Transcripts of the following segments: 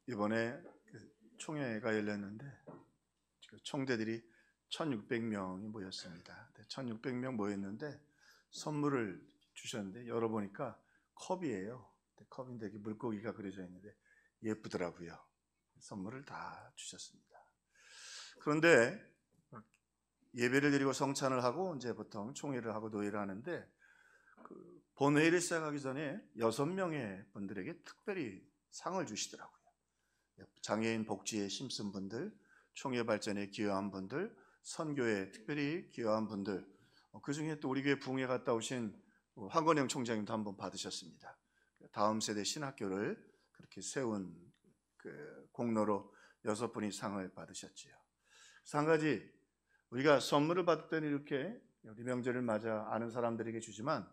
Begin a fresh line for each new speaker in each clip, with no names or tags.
이번에 총회가 열렸는데 총대들이 1600명이 모였습니다. 1600명 모였는데 선물을 주셨는데 열어보니까 컵이에요. 컵인데 물고기가 그려져 있는데 예쁘더라고요. 선물을 다 주셨습니다. 그런데 예배를 드리고 성찬을 하고 이제 보통 총회를 하고 노예를 하는데 본회의를 시작하기 전에 6명의 분들에게 특별히 상을 주시더라고요. 장애인 복지에 힘쓴 분들, 총회 발전에 기여한 분들, 선교에 특별히 기여한 분들, 그 중에 또 우리 교회 부흥회 갔다 오신 황건영 총장님도 한번 받으셨습니다. 다음 세대 신학교를 그렇게 세운 그 공로로 6분이 상을 받으셨지요. 그래서 한 가지 우리가 선물을 받을 때는 이렇게 우리 명절을 맞아 아는 사람들에게 주지만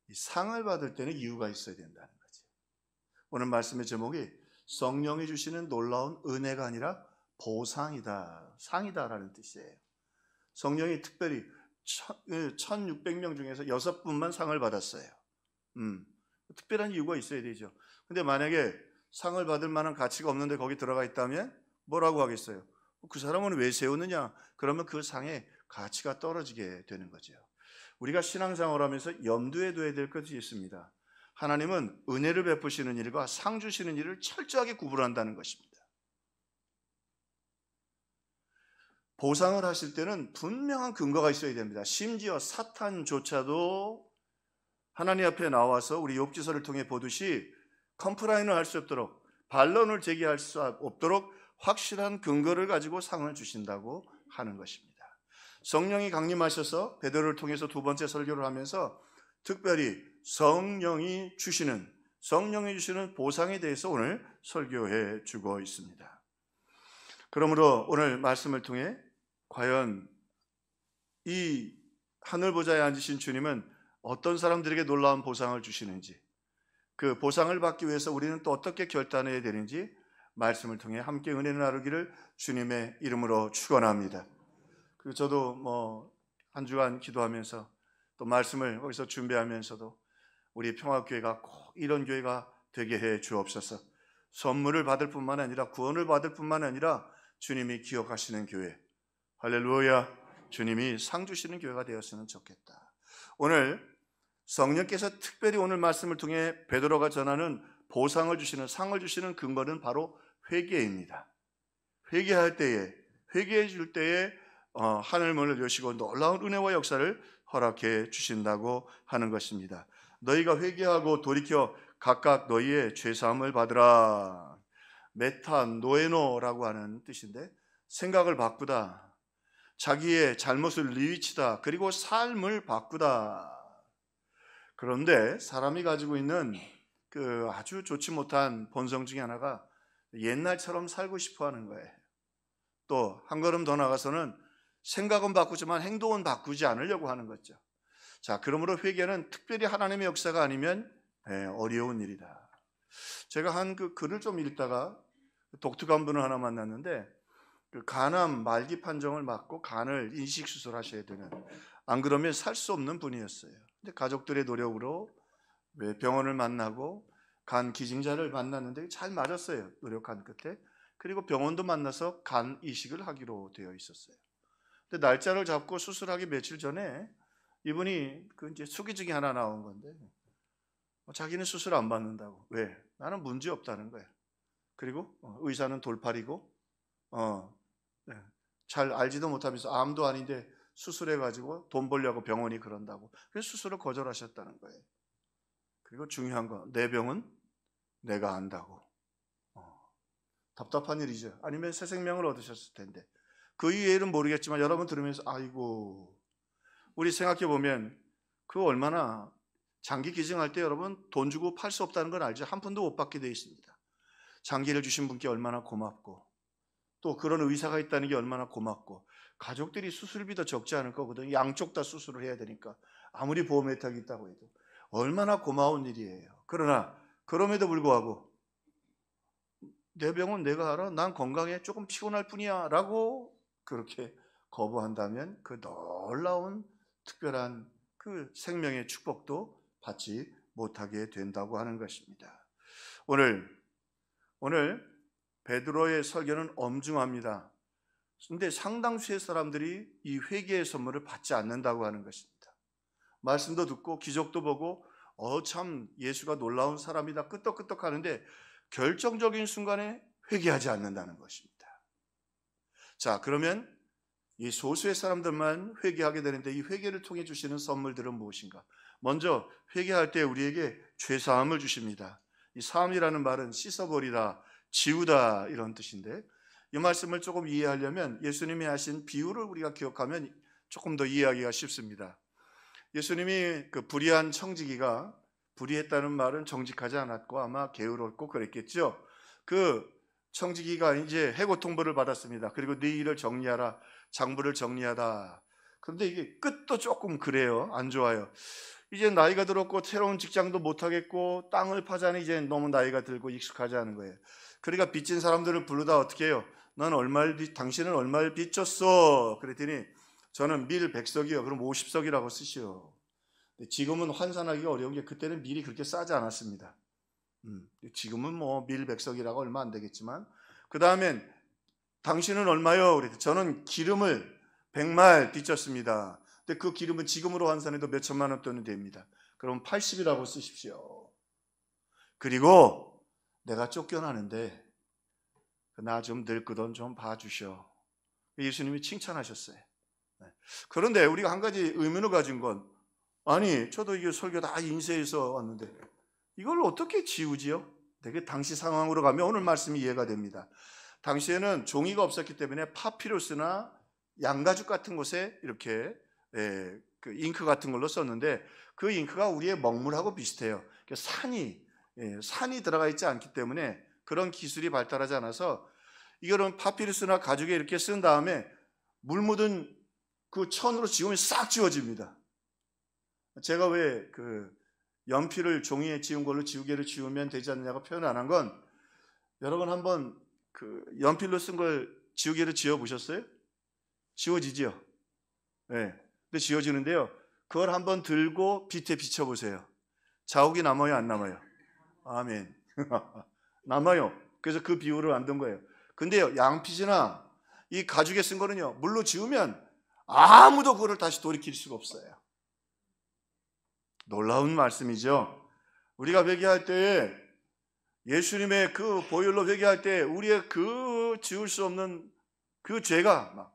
이 상을 받을 때는 이유가 있어야 된다는 거죠. 오늘 말씀의 제목이 성령이 주시는 놀라운 은혜가 아니라 보상이다, 상이다라는 뜻이에요. 성령이 특별히 1600명 중에서 6분만 상을 받았어요. 특별한 이유가 있어야 되죠. 근데 만약에 상을 받을 만한 가치가 없는데 거기 들어가 있다면 뭐라고 하겠어요? 그 사람은 왜 세우느냐? 그러면 그 상의 가치가 떨어지게 되는 거죠. 우리가 신앙생활을 하면서 염두에 둬야 될 것이 있습니다. 하나님은 은혜를 베푸시는 일과 상 주시는 일을 철저하게 구분한다는 것입니다. 보상을 하실 때는 분명한 근거가 있어야 됩니다. 심지어 사탄조차도 하나님 앞에 나와서 우리 욥기서를 통해 보듯이 컴플라인을 할 수 없도록, 반론을 제기할 수 없도록 확실한 근거를 가지고 상을 주신다고 하는 것입니다. 성령이 강림하셔서 베드로를 통해서 두 번째 설교를 하면서 특별히 성령이 주시는 보상에 대해서 오늘 설교해 주고 있습니다. 그러므로 오늘 말씀을 통해 과연 이 하늘 보좌에 앉으신 주님은 어떤 사람들에게 놀라운 보상을 주시는지, 그 보상을 받기 위해서 우리는 또 어떻게 결단해야 되는지 말씀을 통해 함께 은혜를 나누기를 주님의 이름으로 축원합니다. 그리고 저도 한 주간 기도하면서 또 말씀을 거기서 준비하면서도 우리 평화교회가 꼭 이런 교회가 되게 해 주옵소서. 선물을 받을 뿐만 아니라 구원을 받을 뿐만 아니라 주님이 기억하시는 교회, 할렐루야, 주님이 상 주시는 교회가 되었으면 좋겠다. 오늘 성령께서 특별히 오늘 말씀을 통해 베드로가 전하는 보상을 주시는, 상을 주시는 근거는 바로 회개입니다. 회개해 줄 때에 하늘 문을 여시고 놀라운 은혜와 역사를 허락해 주신다고 하는 것입니다. 너희가 회개하고 돌이켜 각각 너희의 죄사함을 받으라. 메타노에노라고 하는 뜻인데 생각을 바꾸다, 자기의 잘못을 뉘우치다, 그리고 삶을 바꾸다. 그런데 사람이 가지고 있는 그 아주 좋지 못한 본성 중에 하나가 옛날처럼 살고 싶어 하는 거예요. 또 한 걸음 더 나가서는 생각은 바꾸지만 행동은 바꾸지 않으려고 하는 거죠. 자, 그러므로 회개는 특별히 하나님의 역사가 아니면 어려운 일이다. 제가 한 그 글을 좀 읽다가 독특한 분을 하나 만났는데 그 간암 말기 판정을 받고 간을 인식 수술하셔야 되는, 안 그러면 살 수 없는 분이었어요. 근데 가족들의 노력으로 병원을 만나고 간 기증자를 만났는데 잘 맞았어요. 노력한 끝에. 그리고 병원도 만나서 간 이식을 하기로 되어 있었어요. 근데 날짜를 잡고 수술하기 며칠 전에 이분이 그 이제 수기증이 하나 나온 건데 자기는 수술 안 받는다고. 왜? 나는 문제 없다는 거예요. 그리고 의사는 돌팔이고 잘 알지도 못하면서 암도 아닌데 수술해가지고 돈 벌려고 병원이 그런다고. 그래서 수술을 거절하셨다는 거예요. 그리고 중요한 거, 내 병은 내가 안다고. 답답한 일이죠. 아니면 새 생명을 얻으셨을 텐데. 그 이유는 모르겠지만 여러분 들으면서 아이고, 우리 생각해 보면 그 얼마나 장기 기증할 때 여러분 돈 주고 팔 수 없다는 걸 알죠. 한 푼도 못 받게 되어 있습니다. 장기를 주신 분께 얼마나 고맙고, 또 그런 의사가 있다는 게 얼마나 고맙고, 가족들이 수술비도 적지 않을 거거든요. 양쪽 다 수술을 해야 되니까. 아무리 보험 혜택이 있다고 해도 얼마나 고마운 일이에요. 그러나 그럼에도 불구하고 내 병은 내가 알아, 난 건강해, 조금 피곤할 뿐이야 라고 그렇게 거부한다면 그 놀라운 특별한 그 생명의 축복도 받지 못하게 된다고 하는 것입니다. 오늘 베드로의 설교는 엄중합니다. 그런데 상당수의 사람들이 이 회개의 선물을 받지 않는다고 하는 것입니다. 말씀도 듣고 기적도 보고 참 예수가 놀라운 사람이다 끄떡끄떡 하는데 결정적인 순간에 회개하지 않는다는 것입니다. 자, 그러면 이 소수의 사람들만 회개하게 되는데 이 회개를 통해 주시는 선물들은 무엇인가? 먼저 회개할 때 우리에게 죄사함을 주십니다. 이 사함이라는 말은 씻어버리다, 지우다 이런 뜻인데 이 말씀을 조금 이해하려면 예수님이 하신 비유를 우리가 기억하면 조금 더 이해하기가 쉽습니다. 예수님이 그 불의한 청지기가, 불의했다는 말은 정직하지 않았고 아마 게으렀고 그랬겠죠. 그 청지기가 이제 해고 통보를 받았습니다. 그리고 네 일을 정리하라, 장부를 정리하다. 그런데 이게 끝도 조금 그래요. 안 좋아요. 이제 나이가 들었고 새로운 직장도 못 하겠고 땅을 파자니 이제 너무 나이가 들고 익숙하지 않은 거예요. 그러니까 빚진 사람들을 부르다 어떻게 해요? 당신은 얼마를 빚졌어? 그랬더니 저는 밀 100석이요. 그럼 50석이라고 쓰시오. 지금은 환산하기가 어려운 게 그때는 밀이 그렇게 싸지 않았습니다. 지금은 뭐 밀 100석이라고 얼마 안 되겠지만 그 다음엔 당신은 얼마요? 그랬더니 저는 기름을 100말 빚졌습니다. 근데 그 기름은 지금으로 환산해도 몇 천만 원 돈이 됩니다. 그럼 80이라고 쓰십시오. 그리고 내가 쫓겨나는데 나 좀 늘 그 돈 좀 봐주셔. 예수님이 칭찬하셨어요. 그런데 우리가 한 가지 의문을 가진 건 아니 저도 이게 설교 다 인쇄해서 왔는데 이걸 어떻게 지우지요? 되게 당시 상황으로 가면 오늘 말씀이 이해가 됩니다. 당시에는 종이가 없었기 때문에 파피루스나 양가죽 같은 곳에 이렇게 그 잉크 같은 걸로 썼는데 그 잉크가 우리의 먹물하고 비슷해요. 산이 들어가 있지 않기 때문에 그런 기술이 발달하지 않아서 이거는 파피루스나 가죽에 이렇게 쓴 다음에 물 묻은 그 천으로 지우면 싹 지워집니다. 제가 왜 그 연필을 종이에 지운 걸로 지우개를 지우면 되지 않느냐고 표현 안 한 건 여러분 한번 그 연필로 쓴 걸 지우개로 지워 보셨어요? 지워지죠? 네. 근데 지워지는데요. 그걸 한번 들고 빛에 비춰 보세요. 자국이 남아요, 안 남아요? 아멘. 남아요. 그래서 그 비유를 만든 거예요. 근데요, 양피지나 이 가죽에 쓴 거는요, 물로 지우면 아무도 그거를 다시 돌이킬 수가 없어요. 놀라운 말씀이죠. 우리가 회개할 때 예수님의 그 보혈로 회개할 때 우리의 그 지울 수 없는 그 죄가 막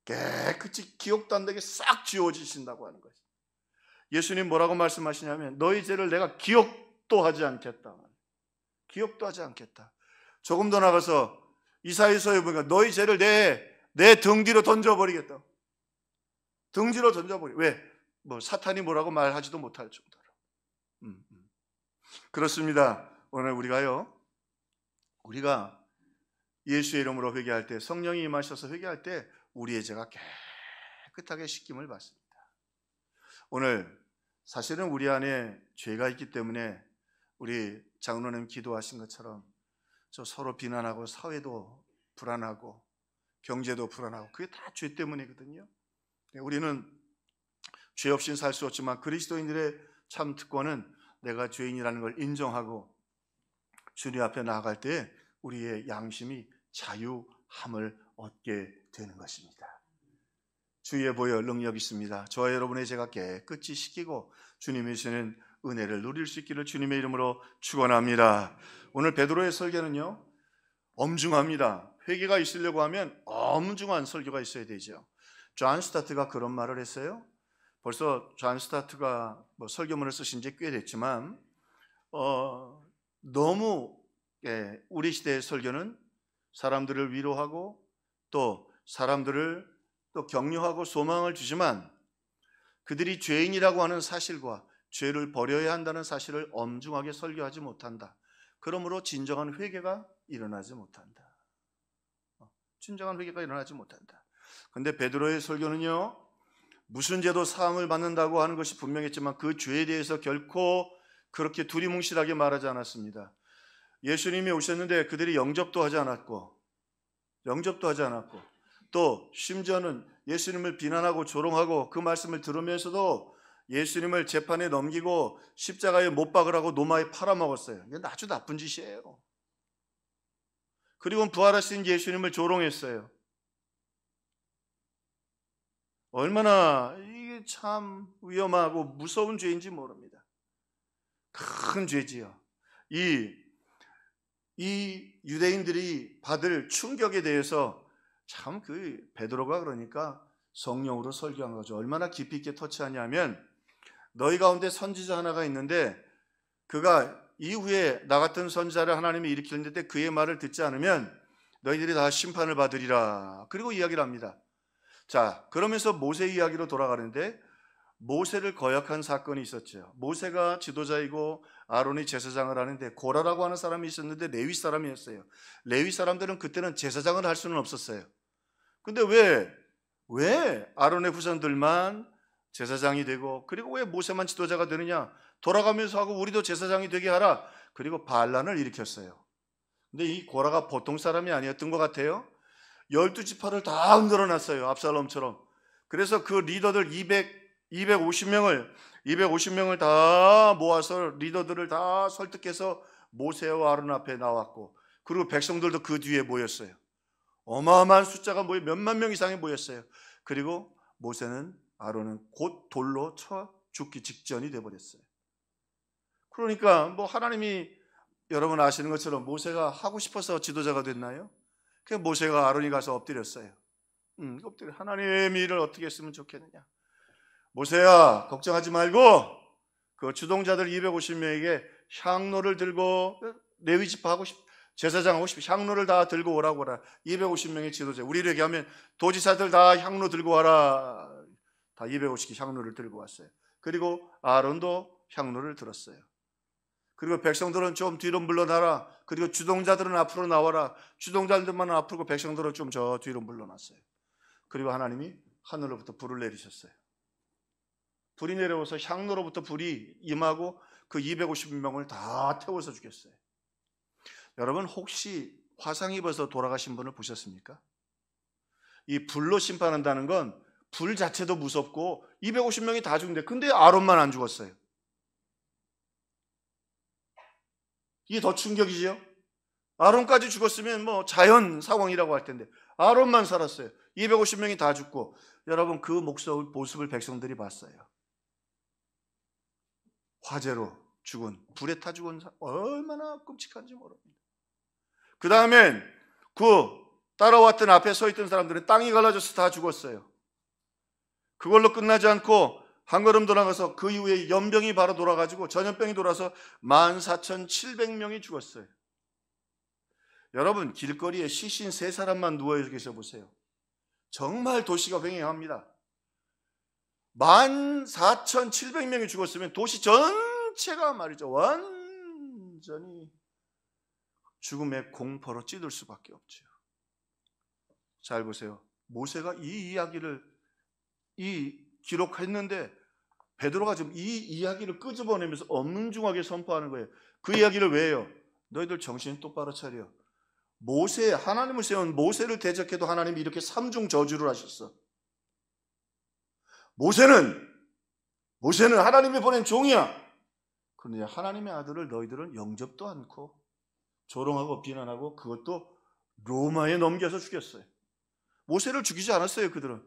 깨끗이 기억도 안 되게 싹 지워지신다고 하는 거죠. 예수님 뭐라고 말씀하시냐면 너희 죄를 내가 기억도 하지 않겠다. 기억도 하지 않겠다. 조금 더 나가서 이사야서에 보니까 너희 죄를 내 등 뒤로 던져버리겠다. 등 뒤로 던져버리. 왜? 뭐 사탄이 뭐라고 말하지도 못할 정도로. 그렇습니다. 오늘 우리가 예수의 이름으로 회개할 때 성령이 임하셔서 회개할 때 우리의 죄가 깨끗하게 씻김을 받습니다. 오늘 사실은 우리 안에 죄가 있기 때문에 우리 장로님 기도하신 것처럼 저 서로 비난하고 사회도 불안하고 경제도 불안하고 그게 다 죄 때문이거든요. 우리는 죄 없이는 살 수 없지만 그리스도인들의 참 특권은 내가 죄인이라는 걸 인정하고 주님 앞에 나아갈 때 우리의 양심이 자유함을 얻게 되는 것입니다. 주의 보혈 능력 있습니다. 저와 여러분의 죄가 깨끗이 씻기고 주님이 주시는 은혜를 누릴 수 있기를 주님의 이름으로 축원합니다. 오늘 베드로의 설교는요 엄중합니다. 회개가 있으려고 하면 엄중한 설교가 있어야 되죠. 존 스타트가 그런 말을 했어요. 벌써 존 스타트가 설교문을 쓰신 지 꽤 됐지만 너무 우리 시대의 설교는 사람들을 위로하고 또 사람들을 또 격려하고 소망을 주지만 그들이 죄인이라고 하는 사실과 죄를 버려야 한다는 사실을 엄중하게 설교하지 못한다. 그러므로 진정한 회개가 일어나지 못한다. 진정한 회개가 일어나지 못한다. 그런데 베드로의 설교는요 무슨 죄도 사함을 받는다고 하는 것이 분명했지만 그 죄에 대해서 결코 그렇게 두리뭉실하게 말하지 않았습니다. 예수님이 오셨는데 그들이 영접도 하지 않았고 또 심지어는 예수님을 비난하고 조롱하고 그 말씀을 들으면서도 예수님을 재판에 넘기고 십자가에 못 박으라고 노마에 팔아먹었어요. 이게 아주 나쁜 짓이에요. 그리고 부활하신 예수님을 조롱했어요. 얼마나 이게 참 위험하고 무서운 죄인지 모릅니다. 큰 죄지요. 이 유대인들이 받을 충격에 대해서 참 그 베드로가 그러니까 성령으로 설교한 거죠. 얼마나 깊이 있게 터치하냐면, 너희 가운데 선지자 하나가 있는데 그가 이후에 나 같은 선지자를 하나님이 일으키는데 그의 말을 듣지 않으면 너희들이 다 심판을 받으리라. 그리고 이야기를 합니다. 자, 그러면서 모세 이야기로 돌아가는데, 모세를 거역한 사건이 있었죠. 모세가 지도자이고 아론이 제사장을 하는데 고라라고 하는 사람이 있었는데 레위 사람이었어요. 레위 사람들은 그때는 제사장을 할 수는 없었어요. 근데 왜 아론의 후손들만 제사장이 되고, 그리고 왜 모세만 지도자가 되느냐? 돌아가면서 하고 우리도 제사장이 되게 하라. 그리고 반란을 일으켰어요. 근데 이 고라가 보통 사람이 아니었던 것 같아요. 12지파를 다 흔들어놨어요. 압살롬처럼. 그래서 그 리더들 250명을 다 모아서 리더들을 다 설득해서 모세와 아론 앞에 나왔고, 그리고 백성들도 그 뒤에 모였어요. 어마어마한 숫자가 모여 몇만 명 이상이 모였어요. 그리고 모세는 아론은 곧 돌로 쳐 죽기 직전이 돼버렸어요. 그러니까 뭐 하나님이 여러분 아시는 것처럼 모세가 하고 싶어서 지도자가 됐나요? 그래서 모세가 아론이 가서 엎드렸어요. 엎드려. 하나님의 일을 어떻게 했으면 좋겠느냐. 모세야, 걱정하지 말고 그 주동자들 250명에게 향로를 들고, 레위 지파 하고 싶, 제사장 하고 싶, 향로를 다 들고 오라고 하라. 250명의 지도자. 우리를 얘기하면 도지사들 다 향로 들고 와라. 다 250개 향로를 들고 왔어요. 그리고 아론도 향로를 들었어요. 그리고 백성들은 좀 뒤로 물러나라. 그리고 주동자들은 앞으로 나와라. 주동자들만 앞으로, 백성들은 좀 저 뒤로 물러났어요. 그리고 하나님이 하늘로부터 불을 내리셨어요. 불이 내려와서 향로로부터 불이 임하고 그 250명을 다 태워서 죽였어요. 여러분, 혹시 화상 입어서 돌아가신 분을 보셨습니까? 이 불로 심판한다는 건 불 자체도 무섭고 250명이 다 죽는데, 근데 아론만 안 죽었어요. 이게 더 충격이죠. 아론까지 죽었으면 뭐 자연 상황이라고 할 텐데 아론만 살았어요. 250명이 다 죽고, 여러분 그 모습을 백성들이 봤어요. 화재로 죽은, 불에 타 죽은, 얼마나 끔찍한지 모릅니다. 그 다음엔 그 따라왔던 앞에 서 있던 사람들은 땅이 갈라져서 다 죽었어요. 그걸로 끝나지 않고 한 걸음 돌아가서 그 이후에 연병이 바로 돌아가지고 전염병이 돌아서 14,700명이 죽었어요. 여러분, 길거리에 시신 3사람만 누워 계셔 보세요. 정말 도시가 횡행합니다. 14,700명이 죽었으면 도시 전체가 말이죠, 완전히 죽음의 공포로 찌들 수밖에 없죠. 잘 보세요. 모세가 이 이야기를 기록했는데 베드로가 지금 이 이야기를 끄집어내면서 엄중하게 선포하는 거예요. 그 이야기를 왜 해요? 너희들 정신 똑바로 차려. 모세, 하나님을 세운 모세를 대적해도 하나님이 이렇게 3중 저주를 하셨어. 모세는 하나님이 보낸 종이야. 그런데 하나님의 아들을 너희들은 영접도 않고 조롱하고 비난하고, 그것도 로마에 넘겨서 죽였어요. 모세를 죽이지 않았어요. 그들은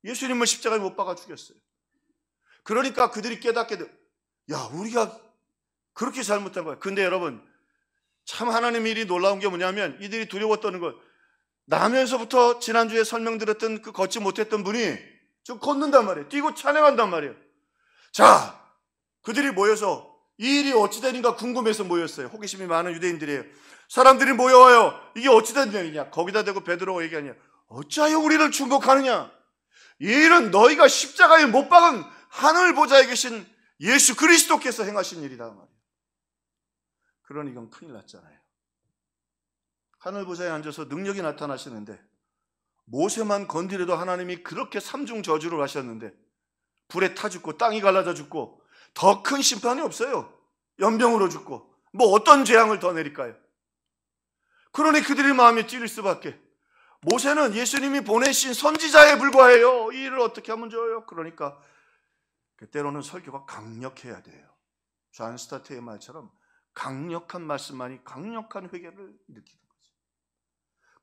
예수님을 십자가에 못 박아 죽였어요. 그러니까 그들이 깨닫게 돼. 야, 우리가 그렇게 잘못한 거야. 근데 여러분, 참 하나님의 일이 놀라운 게 뭐냐면, 이들이 두려웠다는 걸 나면서부터 지난주에 설명드렸던 그 걷지 못했던 분이 좀 걷는단 말이에요. 뛰고 찬양한단 말이에요. 자, 그들이 모여서 이 일이 어찌 되는가 궁금해서 모였어요. 호기심이 많은 유대인들이에요. 사람들이 모여와요. 이게 어찌 된 일이냐. 거기다 대고 베드로가 얘기하냐. 어찌하여 우리를 충고하느냐. 이 일은 너희가 십자가에 못 박은 하늘 보좌에 계신 예수 그리스도께서 행하신 일이다 말이에요. 그러니 이건 큰일 났잖아요. 하늘 보좌에 앉아서 능력이 나타나시는데, 모세만 건드려도 하나님이 그렇게 3중 저주를 하셨는데 불에 타 죽고 땅이 갈라져 죽고, 더 큰 심판이 없어요. 연병으로 죽고 뭐 어떤 재앙을 더 내릴까요? 그러니 그들의 마음이 찌를 수밖에. 모세는 예수님이 보내신 선지자에 불과해요. 이 일을 어떻게 하면 좋아요? 그러니까 때로는 설교가 강력해야 돼요. 존 스타트의 말처럼 강력한 말씀만이 강력한 회개를 일으키는 거죠.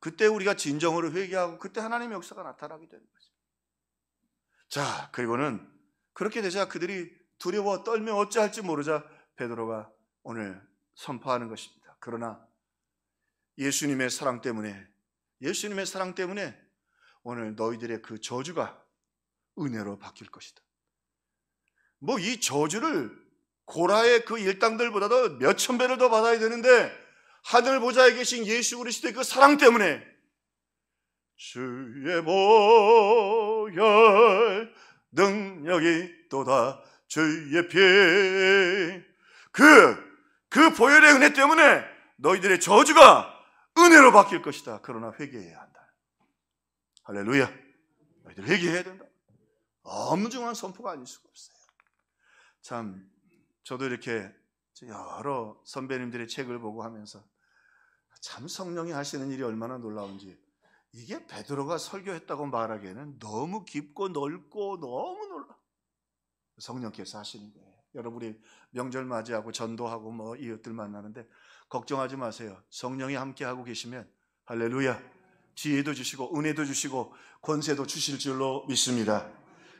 그때 우리가 진정으로 회개하고 그때 하나님의 역사가 나타나게 되는 거죠. 자, 그리고는 그렇게 되자 그들이 두려워 떨며 어찌할지 모르자 베드로가 오늘 선포하는 것입니다. 그러나 예수님의 사랑 때문에 오늘 너희들의 그 저주가 은혜로 바뀔 것이다. 뭐 이 저주를 고라의 그 일당들보다도 몇천 배를 더 받아야 되는데 하늘 보좌에 계신 예수 그리스도의 그 사랑 때문에 주의 보혈 능력이 또다 주의 피 그 보혈의 은혜 때문에 너희들의 저주가 은혜로 바뀔 것이다. 그러나 회개해야 한다. 할렐루야. 너희들 회개해야 된다. 엄중한 선포가 아닐 수가 없어요. 참 저도 이렇게 여러 선배님들의 책을 보고 하면서 참 성령이 하시는 일이 얼마나 놀라운지, 이게 베드로가 설교했다고 말하기에는 너무 깊고 넓고 너무 놀라. 성령께서 하시는 거예요. 여러분이 명절 맞이하고 전도하고 뭐 이웃들 만나는데 걱정하지 마세요. 성령이 함께하고 계시면 할렐루야, 지혜도 주시고 은혜도 주시고 권세도 주실 줄로 믿습니다.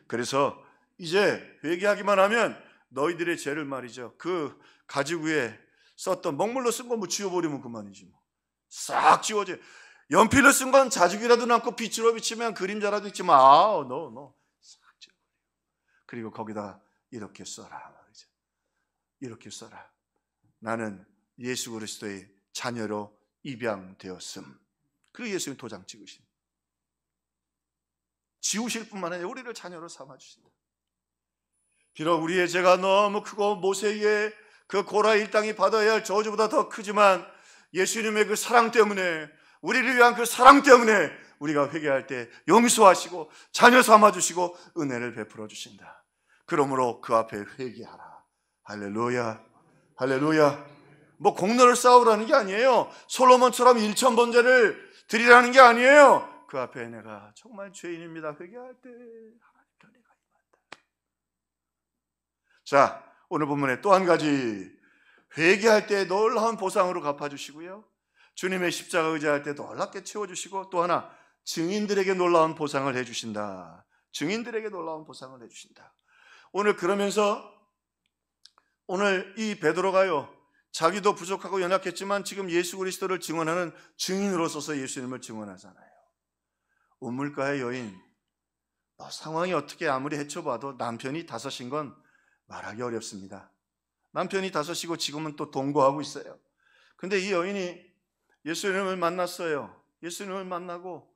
그래서 이제 회개하기만 하면 너희들의 죄를 말이죠, 그 가죽 위에 썼던 먹물로 쓴 거 뭐 지워버리면 그만이지 뭐. 싹 지워져. 연필로 쓴 건 자죽이라도 남고 빛으로 비치면 그림자라도 있지만 너 싹 지워버려. 그리고 거기다 이렇게 써라 말이죠. 이렇게 써라. 나는 예수 그리스도의 자녀로 입양되었음. 그 예수님 도장 찍으신, 지우실 뿐만 아니라 우리를 자녀로 삼아주신다. 비록 우리의 죄가 너무 크고 모세의 그 고라 일당이 받아야 할 저주보다 더 크지만 예수님의 그 사랑 때문에, 우리를 위한 그 사랑 때문에 우리가 회개할 때 용서하시고 자녀 삼아주시고 은혜를 베풀어 주신다. 그러므로 그 앞에 회개하라. 할렐루야, 할렐루야. 뭐 공로를 쌓으라는 게 아니에요. 솔로몬처럼 1000번제를 드리라는 게 아니에요. 그 앞에 내가 정말 죄인입니다. 회개할 때 하나님께 은혜가 임한다. 자, 오늘 본문에 또 한 가지, 회개할 때 놀라운 보상으로 갚아주시고요, 주님의 십자가 의지할 때 놀랍게 채워주시고, 또 하나 증인들에게 놀라운 보상을 해주신다. 증인들에게 놀라운 보상을 해주신다. 오늘 그러면서 오늘 이 베드로가요, 자기도 부족하고 연약했지만 지금 예수 그리스도를 증언하는 증인으로서서 예수님을 증언하잖아요. 우물가의 여인, 상황이 어떻게 아무리 헤쳐봐도 남편이 다섯인 건 말하기 어렵습니다. 남편이 다섯이고 지금은 또 동거하고 있어요. 근데 이 여인이 예수님을 만났어요. 예수님을 만나고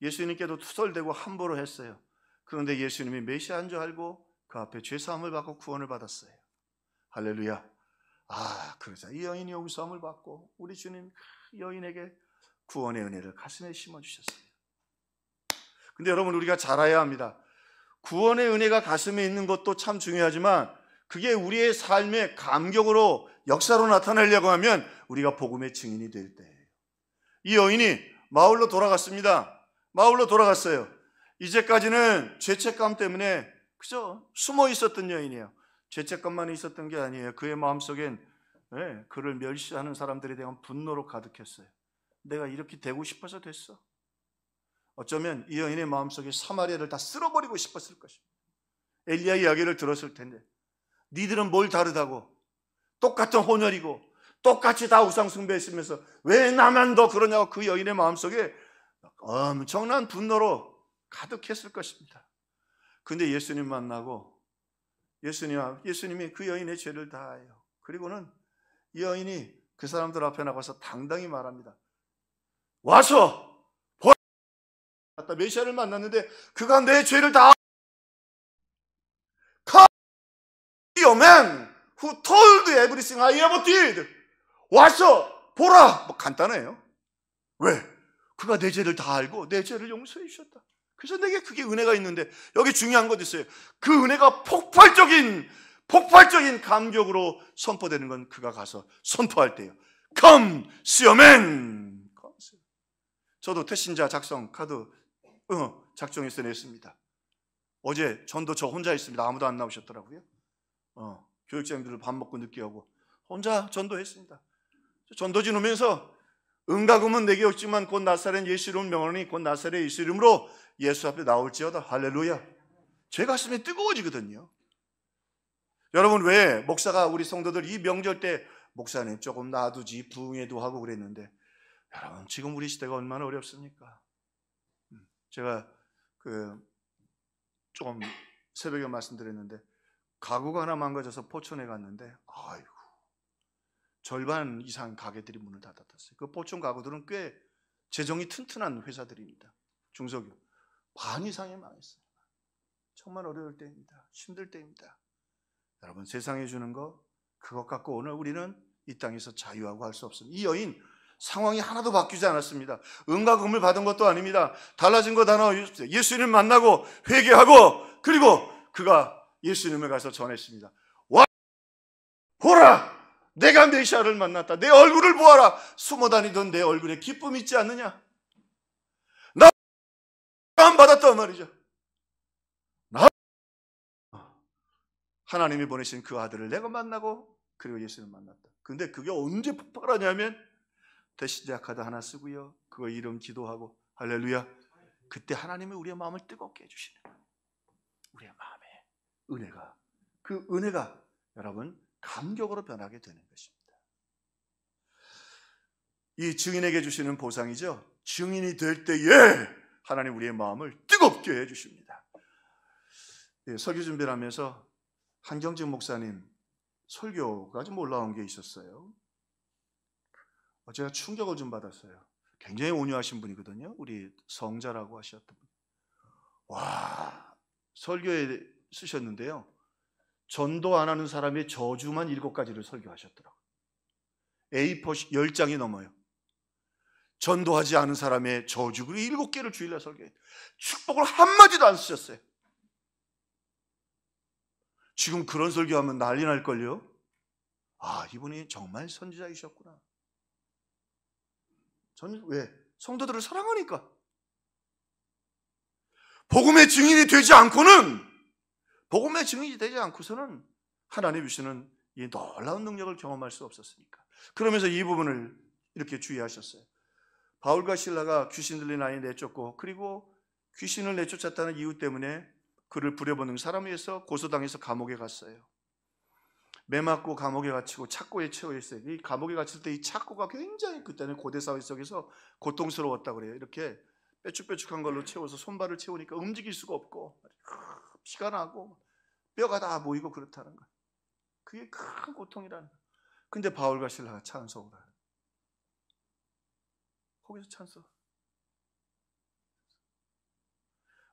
예수님께도 투덜대고 함부로 했어요. 그런데 예수님이 메시아인 줄 알고 그 앞에 죄사함을 받고 구원을 받았어요. 할렐루야. 그러자 이 여인이 용서함을 받고 우리 주님 여인에게 구원의 은혜를 가슴에 심어주셨어요. 근데 여러분, 우리가 잘 알아야 합니다. 구원의 은혜가 가슴에 있는 것도 참 중요하지만 그게 우리의 삶의 감격으로 역사로 나타내려고 하면 우리가 복음의 증인이 될 때예요. 이 여인이 마을로 돌아갔습니다. 마을로 돌아갔어요. 이제까지는 죄책감 때문에 그저 숨어 있었던 여인이에요. 죄책감만 있었던 게 아니에요. 그의 마음속엔 그를 멸시하는 사람들에 대한 분노로 가득했어요. 내가 이렇게 되고 싶어서 됐어. 어쩌면 이 여인의 마음속에 사마리아를 다 쓸어버리고 싶었을 것입니다. 엘리야 이야기를 들었을 텐데, 니들은 뭘 다르다고, 똑같은 혼혈이고 똑같이 다 우상 숭배했으면서 왜 나만 더 그러냐고 그 여인의 마음속에 엄청난 분노로 가득했을 것입니다. 근데 예수님 만나고 예수님이 그 여인의 죄를 다해요. 그리고는 이 여인이 그 사람들 앞에 나가서 당당히 말합니다. 와서 보라. 메시아를 만났는데 그가 내 죄를 다. Come, a man who told everything I ever did. 와서 보라. 뭐 간단해요. 왜? 그가 내 죄를 다 알고 내 죄를 용서해 주셨다. 그래서 내게 그게 은혜가 있는데, 여기 중요한 것 있어요. 그 은혜가 폭발적인 감격으로 선포되는 건 그가 가서 선포할 때예요. Come, see a man. 저도 태신자 작성 카드 작성해서 냈습니다. 어제 전도 저 혼자 있습니다. 아무도 안 나오셨더라고요. 교육생들을 밥 먹고 늦게 오고 혼자 전도했습니다. 전도지 오면서 은과 금은 내게 없지만 곧 나사렛 예수 이름을 명하노니 곧 나사렛 예수 이름으로 예수 앞에 나올지어다. 할렐루야. 제 가슴이 뜨거워지거든요. 여러분, 왜 목사가 우리 성도들 이 명절 때 목사님 조금 놔두지 부흥회도 하고 그랬는데, 여러분 지금 우리 시대가 얼마나 어렵습니까? 제가 조금 새벽에 말씀드렸는데, 가구가 하나 망가져서 포천에 갔는데, 아이고, 절반 이상 가게들이 문을 닫았어요. 그 포천 가구들은 꽤 재정이 튼튼한 회사들입니다. 중소기업 반 이상이 망했어요. 정말 어려울 때입니다. 힘들 때입니다. 여러분, 세상에 주는 거, 그것 갖고 오늘 우리는 이 땅에서 자유하고 할 수 없습니다. 이 여인 상황이 하나도 바뀌지 않았습니다. 은과 금을 받은 것도 아닙니다. 달라진 것 하나, 예수님 만나고 회개하고, 그리고 그가 예수님을 가서 전했습니다. 와, 보라, 내가 메시아를 만났다. 내 얼굴을 보아라. 숨어 다니던 내 얼굴에 기쁨 있지 않느냐? 나 안 받았단 말이죠. 하나님이 보내신 그 아들을 내가 만나고, 그리고 예수님을 만났다. 근데 그게 언제 폭발하냐면, 대시작하다 하나 쓰고요, 그거 이름 기도하고, 할렐루야. 그때 하나님이 우리의 마음을 뜨겁게 해주시는 거예요. 우리의 마음에 은혜가, 그 은혜가 여러분 감격으로 변하게 되는 것입니다. 이 증인에게 주시는 보상이죠. 증인이 될 때에 하나님 우리의 마음을 뜨겁게 해주십니다. 설교 준비를 하면서 한경직 목사님 설교가 좀 올라온 게 있었어요. 제가 충격을 좀 받았어요. 굉장히 온유하신 분이거든요. 우리 성자라고 하셨던 분. 와, 설교에 쓰셨는데요, 전도 안 하는 사람의 저주만 7가지를 설교하셨더라고요. A4 10장이 넘어요. 전도하지 않은 사람의 저주, 그리고 7개를 주일날 설교해요. 축복을 한마디도 안 쓰셨어요. 지금 그런 설교하면 난리 날걸요. 아, 이분이 정말 선지자이셨구나. 저는 왜? 성도들을 사랑하니까. 복음의 증인이 되지 않고서는 하나님 주시는 이 놀라운 능력을 경험할 수 없었으니까. 그러면서 이 부분을 이렇게 주의하셨어요. 바울과 실라가 귀신 들린 아이 내쫓고, 그리고 귀신을 내쫓았다는 이유 때문에 그를 부려보는 사람에 의해서 고소당해서 감옥에 갔어요. 매 맞고 감옥에 갇히고 착고에 채워 있어요. 이 감옥에 갇힐 때 이 착고가 굉장히 그때는 고대 사회 속에서 고통스러웠다고 그래요. 이렇게 빼쭉빼쭉한 걸로 채워서 손발을 채우니까 움직일 수가 없고 피가 나고 뼈가 다 모이고 그렇다는 거예요. 그게 큰 고통이라는 거예요. 근데 바울과 실라가 찬송을 하는, 거기서 찬송.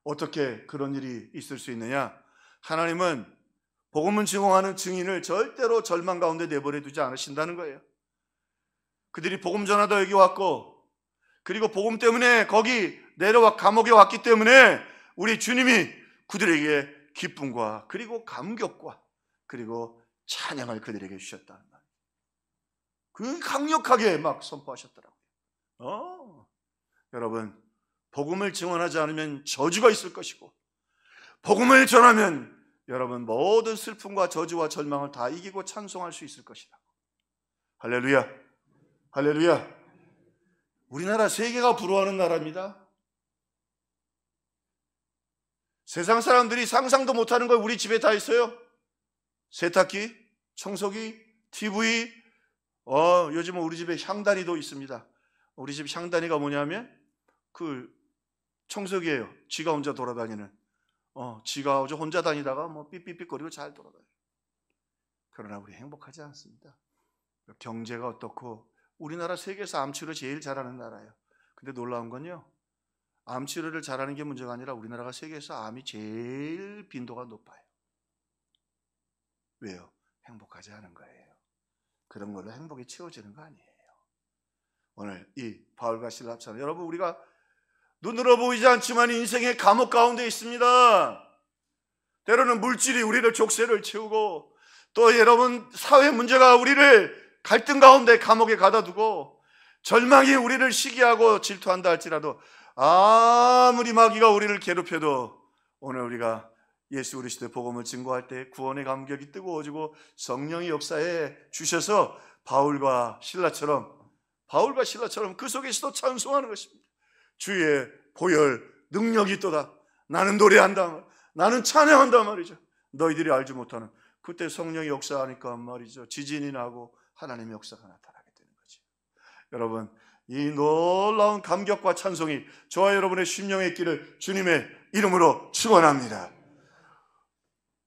어떻게 그런 일이 있을 수 있느냐? 하나님은 복음을 증언하는 증인을 절대로 절망 가운데 내버려 두지 않으신다는 거예요. 그들이 복음 전하다 여기 왔고, 그리고 복음 때문에 거기 내려와 감옥에 왔기 때문에 우리 주님이 그들에게 기쁨과 그리고 감격과 그리고 찬양을 그들에게 주셨다는 말이에요. 그 강력하게 막 선포하셨더라고요. 여러분, 복음을 증언하지 않으면 저주가 있을 것이고, 복음을 전하면 여러분 모든 슬픔과 저주와 절망을 다 이기고 찬송할 수 있을 것이다. 할렐루야, 할렐루야. 우리나라 세계가 부러워하는 나라입니다. 세상 사람들이 상상도 못하는 걸 우리 집에 다 있어요. 세탁기, 청소기, TV, 요즘은 우리 집에 향단이도 있습니다. 우리 집 향단이가 뭐냐면 그 청소기예요. 지가 혼자 돌아다니는. 지가 혼자 다니다가 뭐 삐삐삐거리고 잘 돌아다녀요. 그러나 우리 행복하지 않습니다. 경제가 어떻고, 우리나라 세계에서 암 치료 제일 잘하는 나라예요. 근데 놀라운 건요, 암 치료를 잘하는 게 문제가 아니라 우리나라가 세계에서 암이 제일 빈도가 높아요. 왜요? 행복하지 않은 거예요. 그런 걸로 행복이 채워지는 거 아니에요. 오늘 이 바울과 실라처럼 여러분, 우리가 눈으로 보이지 않지만 인생의 감옥 가운데 있습니다. 때로는 물질이 우리를 족쇄를 채우고, 또 여러분 사회 문제가 우리를 갈등 가운데 감옥에 가다 두고, 절망이 우리를 시기하고 질투한다 할지라도, 아무리 마귀가 우리를 괴롭혀도 오늘 우리가 예수 그리스도의 복음을 증거할 때 구원의 감격이 뜨거워지고 성령의 역사에 주셔서 바울과 실라처럼 바울과 실라처럼 그 속에서도 찬송하는 것입니다. 주의 보혈 능력이 있도다. 나는 노래한다. 나는 찬양한다 말이죠. 너희들이 알지 못하는 그때 성령이 역사하니까 말이죠. 지진이 나고 하나님의 역사가 나타나게 되는 거죠. 여러분, 이 놀라운 감격과 찬송이 저와 여러분의 심령에 있기를 주님의 이름으로 축원합니다.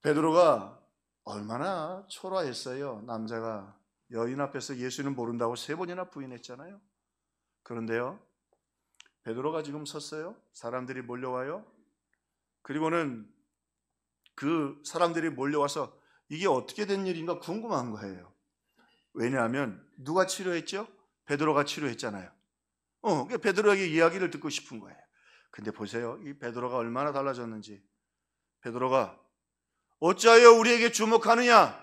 베드로가 얼마나 초라했어요. 남자가 여인 앞에서 예수는 모른다고 3번이나 부인했잖아요. 그런데요, 베드로가 지금 섰어요. 사람들이 몰려와요. 그리고는 그 사람들이 몰려와서 이게 어떻게 된 일인가 궁금한 거예요. 왜냐하면 누가 치료했죠? 베드로가 치료했잖아요. 베드로에게 이야기를 듣고 싶은 거예요. 근데 보세요, 이 베드로가 얼마나 달라졌는지. 베드로가 어찌하여 우리에게 주목하느냐?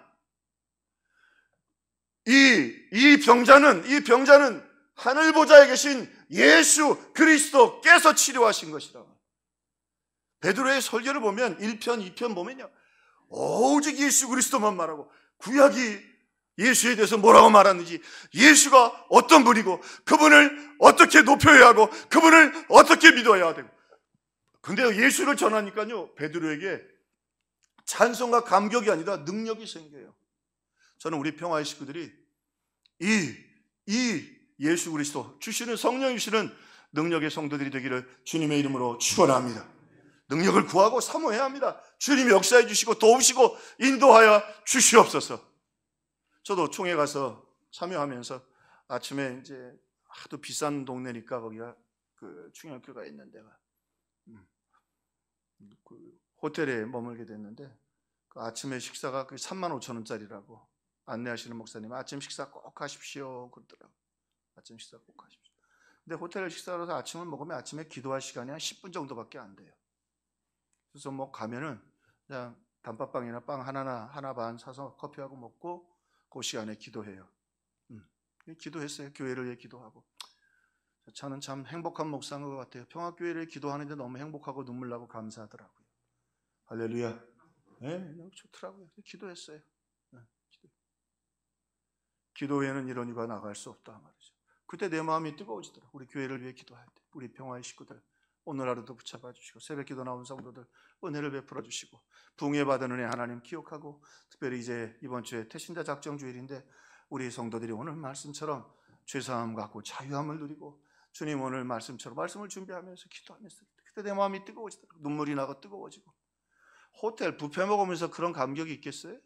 이 병자는 하늘 보좌에 계신 예수 그리스도께서 치료하신 것이라. 베드로의 설교를 보면 1편, 2편 보면요, 오직 예수 그리스도만 말하고 구약이 예수에 대해서 뭐라고 말하는지, 예수가 어떤 분이고 그분을 어떻게 높여야 하고 그분을 어떻게 믿어야 되고. 근데 예수를 전하니까요, 베드로에게 찬송과 감격이 아니라 능력이 생겨요. 저는 우리 평화의 식구들이 이 예수 그리스도 주시는, 성령 주시는 능력의 성도들이 되기를 주님의 이름으로 축원합니다. 능력을 구하고 사모해야 합니다. 주님이 역사해 주시고 도우시고 인도하여 주시옵소서. 저도 총회 가서 참여하면서 아침에 이제 하도 비싼 동네니까 거기가 그 충혈교가 있는 데가 그 호텔에 머물게 됐는데, 그 아침에 식사가 35,000원짜리라고 안내하시는 목사님, 아침 식사 꼭 하십시오 그러더라고요. 아침 식사 꼭 하십시오. 근데 호텔 식사로서 아침을 먹으면 아침에 기도할 시간이 한 10분 정도밖에 안 돼요. 그래서 뭐 가면은 그냥 단팥빵이나 빵 하나 반 사서 커피하고 먹고 그 시간에 기도해요. 기도했어요. 교회를 위해 기도하고. 저는 참 행복한 목사인 것 같아요. 평화교회를 기도하는데 너무 행복하고 눈물 나고 감사하더라고요. 할렐루야. 네, 너무 좋더라고요. 기도했어요. 네, 기도 외에는 이런 이유가 나갈 수 없다 말이죠. 그때 내 마음이 뜨거워지더라고요. 우리 교회를 위해 기도할 때, 우리 평화의 식구들 오늘 하루도 붙잡아 주시고, 새벽 기도 나온 성도들 은혜를 베풀어 주시고, 부흥에 받은 은혜 하나님 기억하고, 특별히 이제 이번 주에 태신자 작정 주일인데 우리 성도들이 오늘 말씀처럼 죄사함 갖고 자유함을 누리고, 주님 오늘 말씀처럼 말씀을 준비하면서 기도하면서 그때 내 마음이 뜨거워지더라고요. 눈물이 나고 뜨거워지고. 호텔 뷔페 먹으면서 그런 감격이 있겠어요?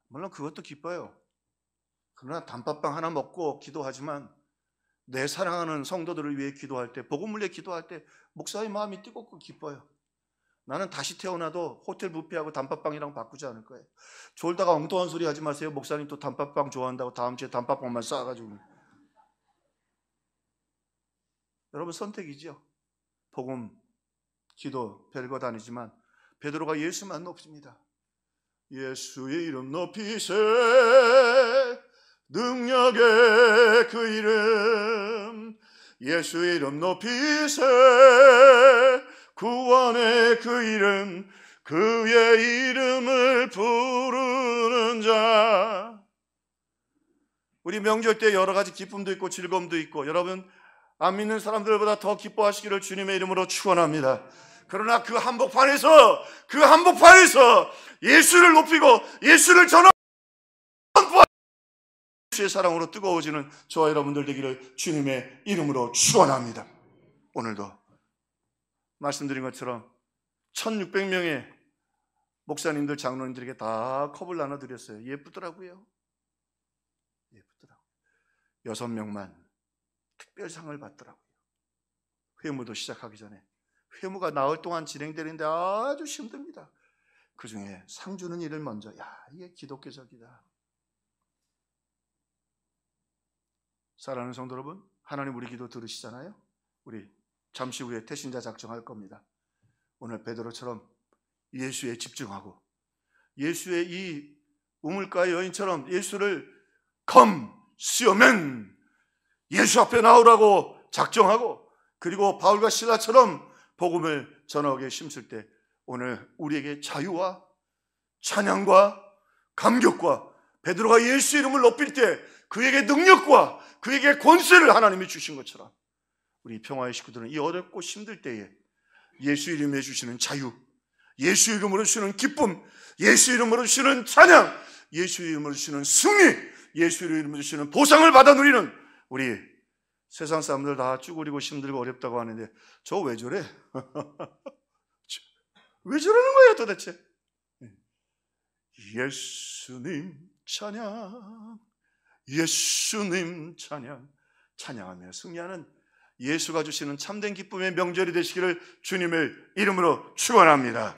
물론 그것도 기뻐요. 그러나 단팥빵 하나 먹고 기도하지만 내 사랑하는 성도들을 위해 기도할 때, 복음을 위해 기도할 때 목사의 마음이 뜨겁고 기뻐요. 나는 다시 태어나도 호텔 뷔페하고 단팥빵이랑 바꾸지 않을 거예요. 졸다가 엉뚱한 소리 하지 마세요. 목사님 또 단팥빵 좋아한다고 다음 주에 단팥빵만 싸가지고. 여러분 선택이죠. 복음, 기도 별것 아니지만 베드로가 예수만 높입니다. 예수의 이름 높이세, 능력의 그 이름, 예수의 이름 높이세, 구원의 그 이름, 그의 이름을 부르는 자. 우리 명절 때 여러 가지 기쁨도 있고 즐거움도 있고, 여러분 안 믿는 사람들보다 더 기뻐하시기를 주님의 이름으로 축원합니다. 그러나 그 한복판에서 예수를 높이고 예수를 전하는 예수의 사랑으로 뜨거워지는 저와 여러분들 되기를 주님의 이름으로 축원합니다. 오늘도 말씀드린 것처럼 1600명의 목사님들, 장로님들에게 다 컵을 나눠드렸어요. 예쁘더라고요. 6명만 특별상을 받더라고요. 회무도 시작하기 전에. 회무가 나흘 동안 진행되는데 아주 힘듭니다. 그 중에 상 주는 일을 먼저, 이게 기독교적이다. 사랑하는 성도 여러분, 하나님 우리 기도 들으시잖아요. 우리 잠시 후에 태신자 작정할 겁니다. 오늘 베드로처럼 예수에 집중하고, 예수의 이 우물가의 여인처럼 예수를 come, 시오멘, 예수 앞에 나오라고 작정하고, 그리고 바울과 실라처럼 복음을 전하게 힘쓸 때 오늘 우리에게 자유와 찬양과 감격과, 베드로가 예수 이름을 높일 때 그에게 능력과 그에게 권세를 하나님이 주신 것처럼 우리 평화의 식구들은 이 어렵고 힘들 때에 예수 이름에 주시는 자유, 예수 이름으로 주시는 기쁨, 예수 이름으로 주시는 찬양, 예수 이름으로 주시는 승리, 예수 이름으로 주시는 보상을 받아 누리는 우리 세상 사람들 다 쭈그리고 힘들고 어렵다고 하는데 저 왜 저래? 왜 저러는 거예요 도대체? 예수님 찬양, 예수님 찬양, 찬양하며 승리하는 예수가 주시는 참된 기쁨의 명절이 되시기를 주님의 이름으로 축원합니다.